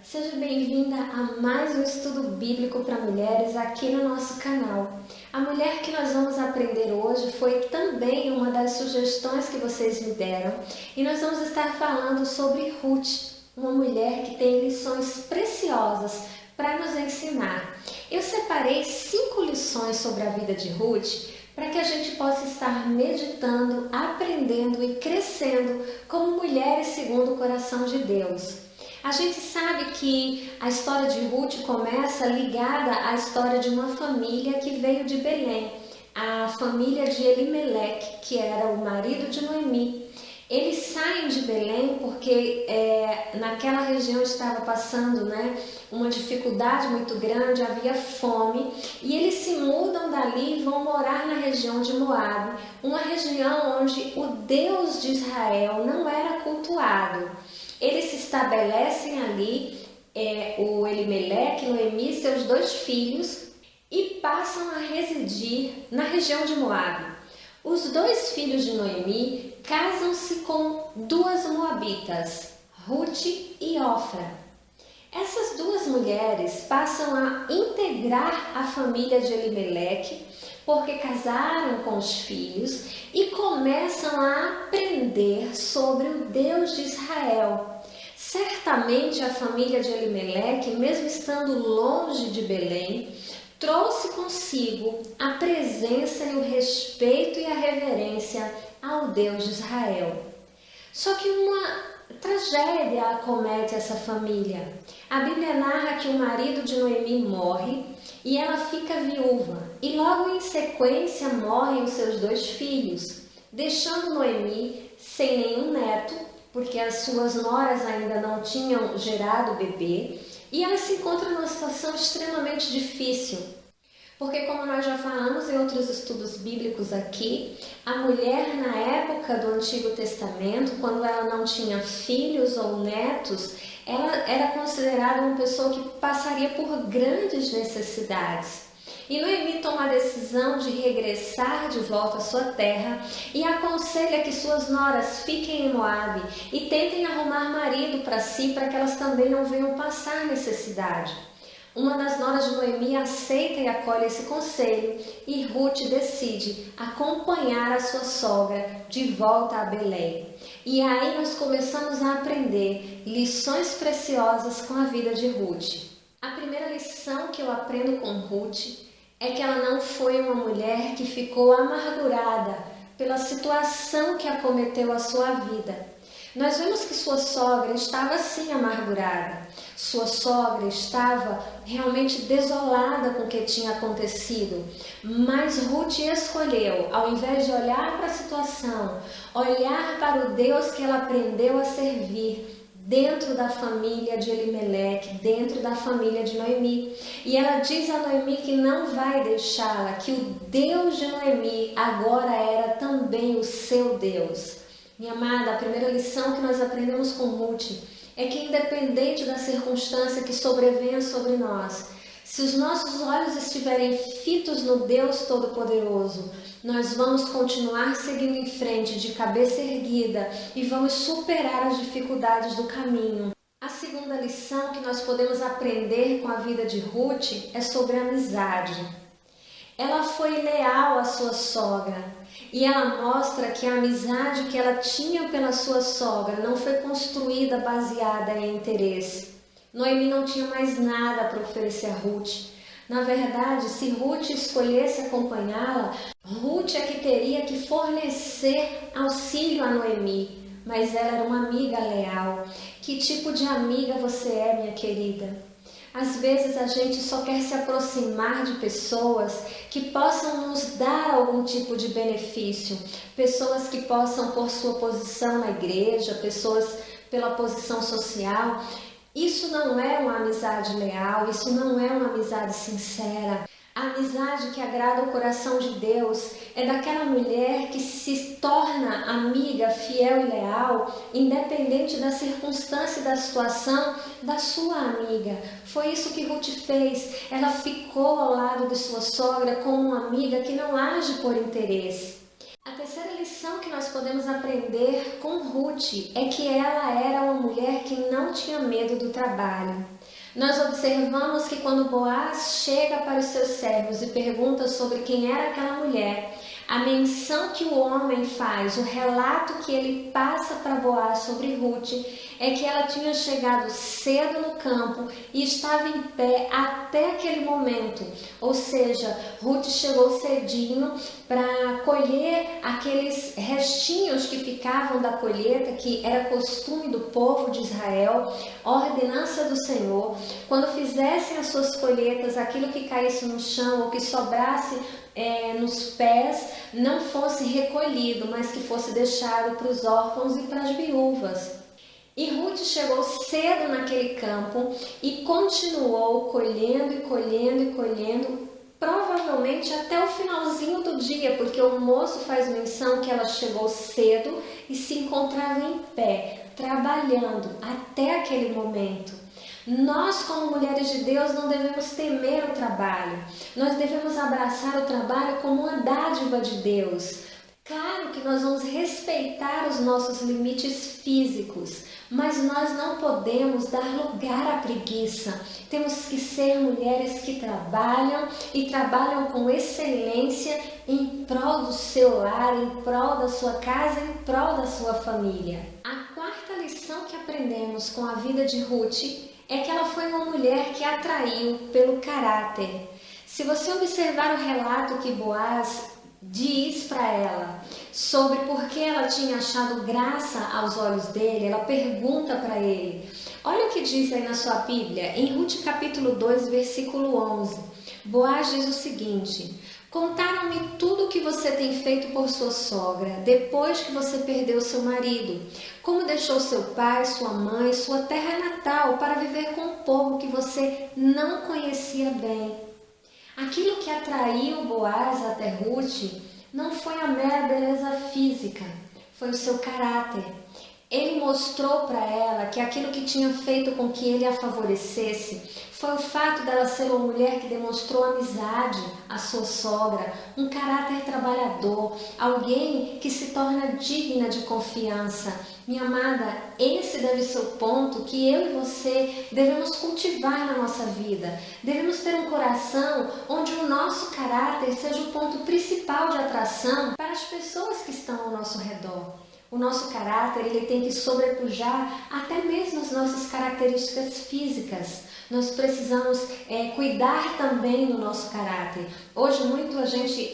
Seja bem-vinda a mais um estudo bíblico para mulheres aqui no nosso canal. A mulher que nós vamos aprender hoje foi também uma das sugestões que vocês me deram e nós vamos estar falando sobre Ruth, uma mulher que tem lições preciosas para nos ensinar. Eu separei 5 lições sobre a vida de Ruth para que a gente possa estar meditando, aprendendo e crescendo como mulheres segundo o coração de Deus. A gente sabe que a história de Ruth começa ligada à história de uma família que veio de Belém, a família de Elimeleque, que era o marido de Noemi. Eles saem de Belém porque naquela região estava passando uma dificuldade muito grande, havia fome, e eles se mudam dali e vão morar na região de Moabe, uma região onde o Deus de Israel não era cultuado. Eles se estabelecem ali, o Elimeleque, Noemi e seus 2 filhos, e passam a residir na região de Moabe. Os 2 filhos de Noemi casam-se com 2 moabitas, Ruth e Ofra. Essas 2 mulheres passam a integrar a família de Elimeleque, porque casaram com os filhos e começam a aprender sobre o Deus de Israel. Certamente a família de Elimeleque, mesmo estando longe de Belém, trouxe consigo a presença e o respeito e a reverência ao Deus de Israel. Só que uma tragédia acomete essa família. A Bíblia narra que o marido de Noemi morre e ela fica viúva, e logo em sequência morrem os seus 2 filhos, deixando Noemi sem nenhum neto, porque as suas noras ainda não tinham gerado bebê, e ela se encontra numa situação extremamente difícil. Porque, como nós já falamos em outros estudos bíblicos aqui, a mulher na época do Antigo Testamento, quando ela não tinha filhos ou netos, ela era considerada uma pessoa que passaria por grandes necessidades. E Noemi toma a decisão de regressar de volta à sua terra e aconselha que suas noras fiquem em Moabe e tentem arrumar marido para si, para que elas também não venham passar necessidade. Uma das noras de Noemi aceita e acolhe esse conselho e Ruth decide acompanhar a sua sogra de volta a Belém. E aí nós começamos a aprender lições preciosas com a vida de Ruth. A primeira lição que eu aprendo com Ruth é que ela não foi uma mulher que ficou amargurada pela situação que acometeu a sua vida. Nós vemos que sua sogra estava sim amargurada. Sua sogra estava realmente desolada com o que tinha acontecido. Mas Ruth escolheu, ao invés de olhar para a situação, olhar para o Deus que ela aprendeu a servir dentro da família de Elimeleque, dentro da família de Noemi. E ela diz a Noemi que não vai deixá-la, que o Deus de Noemi agora era também o seu Deus. Minha amada, a primeira lição que nós aprendemos com Ruth é que, independente da circunstância que sobrevenha sobre nós, se os nossos olhos estiverem fitos no Deus Todo-Poderoso, nós vamos continuar seguindo em frente de cabeça erguida e vamos superar as dificuldades do caminho. A segunda lição que nós podemos aprender com a vida de Ruth é sobre a amizade. Ela foi leal à sua sogra e ela mostra que a amizade que ela tinha pela sua sogra não foi construída baseada em interesse. Noemi não tinha mais nada para oferecer a Ruth. Na verdade, se Ruth escolhesse acompanhá-la, Ruth é que teria que fornecer auxílio a Noemi, mas ela era uma amiga leal. Que tipo de amiga você é, minha querida? Às vezes a gente só quer se aproximar de pessoas que possam nos dar algum tipo de benefício, pessoas que possam, por sua posição na igreja, pessoas pela posição social. Isso não é uma amizade leal, isso não é uma amizade sincera. A amizade que agrada o coração de Deus é daquela mulher que se torna amiga, fiel e leal, independente da circunstância e da situação da sua amiga. Foi isso que Ruth fez. Ela ficou ao lado de sua sogra como uma amiga que não age por interesse. A terceira lição que nós podemos aprender com Ruth é que ela era uma mulher que não tinha medo do trabalho. Nós observamos que quando Boaz chega para os seus servos e pergunta sobre quem era aquela mulher, a menção que o homem faz, o relato que ele passa para Boaz sobre Ruth, é que ela tinha chegado cedo no campo e estava em pé até aquele momento. Ou seja, Ruth chegou cedinho para colher aqueles restinhos que ficavam da colheita, que era costume do povo de Israel, ordenança do Senhor. Quando fizessem as suas colheitas, aquilo que caísse no chão ou que sobrasse nos pés não fosse recolhido, mas que fosse deixado para os órfãos e para as viúvas. E Ruth chegou cedo naquele campo e continuou colhendo e colhendo e colhendo, provavelmente até o finalzinho do dia, porque o moço faz menção que ela chegou cedo e se encontrava em pé, trabalhando até aquele momento. Nós, como mulheres de Deus, não devemos temer o trabalho. Nós devemos abraçar o trabalho como uma dádiva de Deus. Claro que nós vamos respeitar os nossos limites físicos, mas nós não podemos dar lugar à preguiça. Temos que ser mulheres que trabalham e trabalham com excelência em prol do seu lar, em prol da sua casa, em prol da sua família. A quarta lição que aprendemos com a vida de Ruth é que ela foi uma mulher que atraiu pelo caráter. Se você observar o relato que Boaz diz para ela sobre por que ela tinha achado graça aos olhos dele, ela pergunta para ele. Olha o que diz aí na sua Bíblia, em Ruth capítulo 2, versículo 11. Boaz diz o seguinte: contaram-me tudo o que você tem feito por sua sogra, depois que você perdeu seu marido, como deixou seu pai, sua mãe, sua terra natal para viver com um povo que você não conhecia bem. Aquilo que atraiu Boaz até Ruth não foi a mera beleza física, foi o seu caráter. Ele mostrou para ela que aquilo que tinha feito com que ele a favorecesse foi o fato dela ser uma mulher que demonstrou amizade à sua sogra, um caráter trabalhador, alguém que se torna digna de confiança. Minha amada, esse deve ser o ponto que eu e você devemos cultivar na nossa vida. Devemos ter um coração onde o nosso caráter seja o ponto principal de atração para as pessoas que estão ao nosso redor. O nosso caráter ele tem que sobrepujar até mesmo as nossas características físicas. Nós precisamos cuidar também do nosso caráter. Hoje muito a gente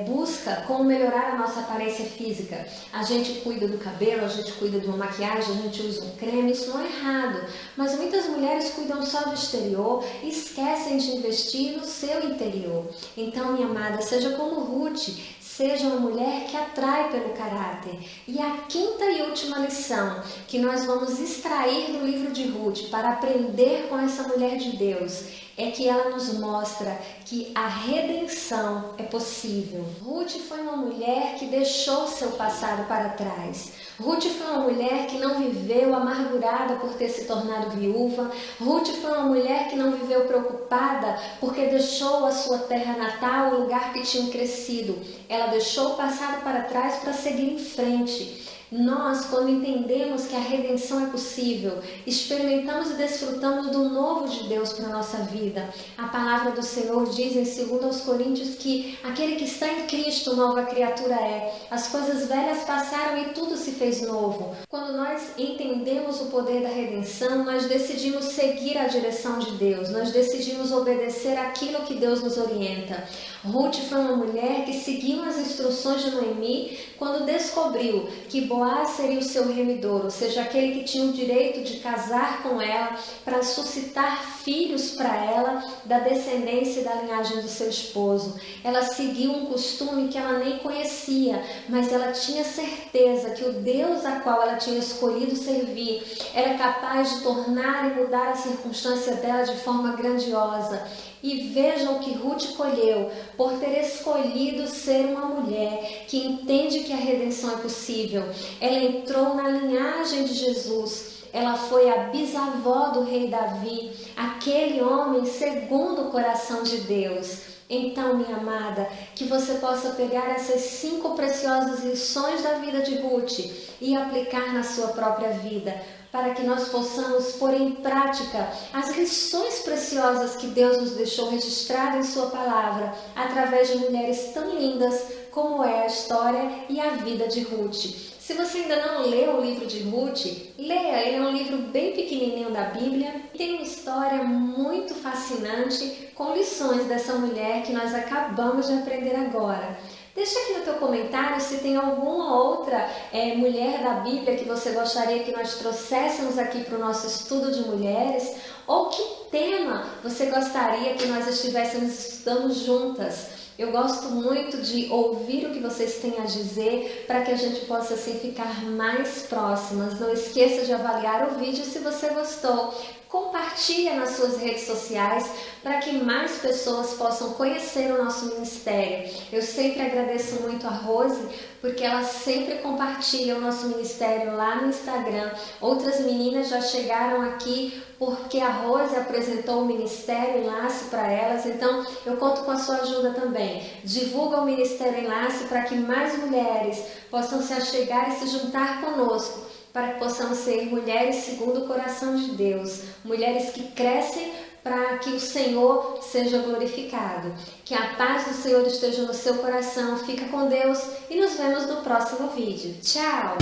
busca como melhorar a nossa aparência física. A gente cuida do cabelo, a gente cuida de uma maquiagem, a gente usa um creme, isso não é errado. Mas muitas mulheres cuidam só do exterior e esquecem de investir no seu interior. Então, minha amada, seja como Ruth, seja uma mulher que atrai pelo caráter. E a quinta e última lição que nós vamos extrair do livro de Ruth para aprender com essa mulher de Deus é que ela nos mostra que a redenção é possível. Ruth foi uma mulher que deixou seu passado para trás. Ruth foi uma mulher que não viveu amargurada por ter se tornado viúva. Ruth foi uma mulher que não viveu preocupada porque deixou a sua terra natal, o lugar que tinha crescido. Ela deixou o passado para trás para seguir em frente. Nós, quando entendemos que a redenção é possível, experimentamos e desfrutamos do novo de Deus para a nossa vida. A palavra do Senhor diz em 2 Coríntios que aquele que está em Cristo, nova criatura é. As coisas velhas passaram e tudo se fez novo. Quando nós entendemos o poder da redenção, nós decidimos seguir a direção de Deus, nós decidimos obedecer aquilo que Deus nos orienta. Ruth foi uma mulher que seguiu as instruções de Noemi quando descobriu que Boaz seria o seu remidor, ou seja, aquele que tinha o direito de casar com ela para suscitar filhos para ela da descendência e da linhagem do seu esposo. Ela seguiu um costume que ela nem conhecia, mas ela tinha certeza que o Deus a qual ela tinha escolhido servir era capaz de tornar e mudar a circunstância dela de forma grandiosa. E vejam o que Ruth colheu por ter escolhido ser uma mulher que entende que a redenção é possível. Ela entrou na linhagem de Jesus. Ela foi a bisavó do rei Davi, aquele homem segundo o coração de Deus. Então, minha amada, que você possa pegar essas 5 preciosas lições da vida de Ruth e aplicar na sua própria vida. para que nós possamos pôr em prática as lições preciosas que Deus nos deixou registradas em Sua palavra, através de mulheres tão lindas como é a história e a vida de Ruth. Se você ainda não leu o livro de Ruth, leia, ele é um livro bem pequenininho da Bíblia e tem uma história muito fascinante com lições dessa mulher que nós acabamos de aprender agora. Deixa aqui no teu comentário se tem alguma outra mulher da Bíblia que você gostaria que nós trouxéssemos aqui para o nosso estudo de mulheres, ou que tema você gostaria que nós estivéssemos estudando juntas. Eu gosto muito de ouvir o que vocês têm a dizer para que a gente possa assim ficar mais próximas. Não esqueça de avaliar o vídeo se você gostou. Compartilhe nas suas redes sociais para que mais pessoas possam conhecer o nosso ministério. Eu sempre agradeço muito a Rose, porque ela sempre compartilha o nosso ministério lá no Instagram. Outras meninas já chegaram aqui porque a Rose apresentou o Ministério Enlace para elas, então eu conto com a sua ajuda também. Divulga o Ministério Enlace para que mais mulheres possam se achegar e se juntar conosco, para que possamos ser mulheres segundo o coração de Deus, mulheres que crescem para que o Senhor seja glorificado. Que a paz do Senhor esteja no seu coração. Fica com Deus e nos vemos no próximo vídeo. Tchau!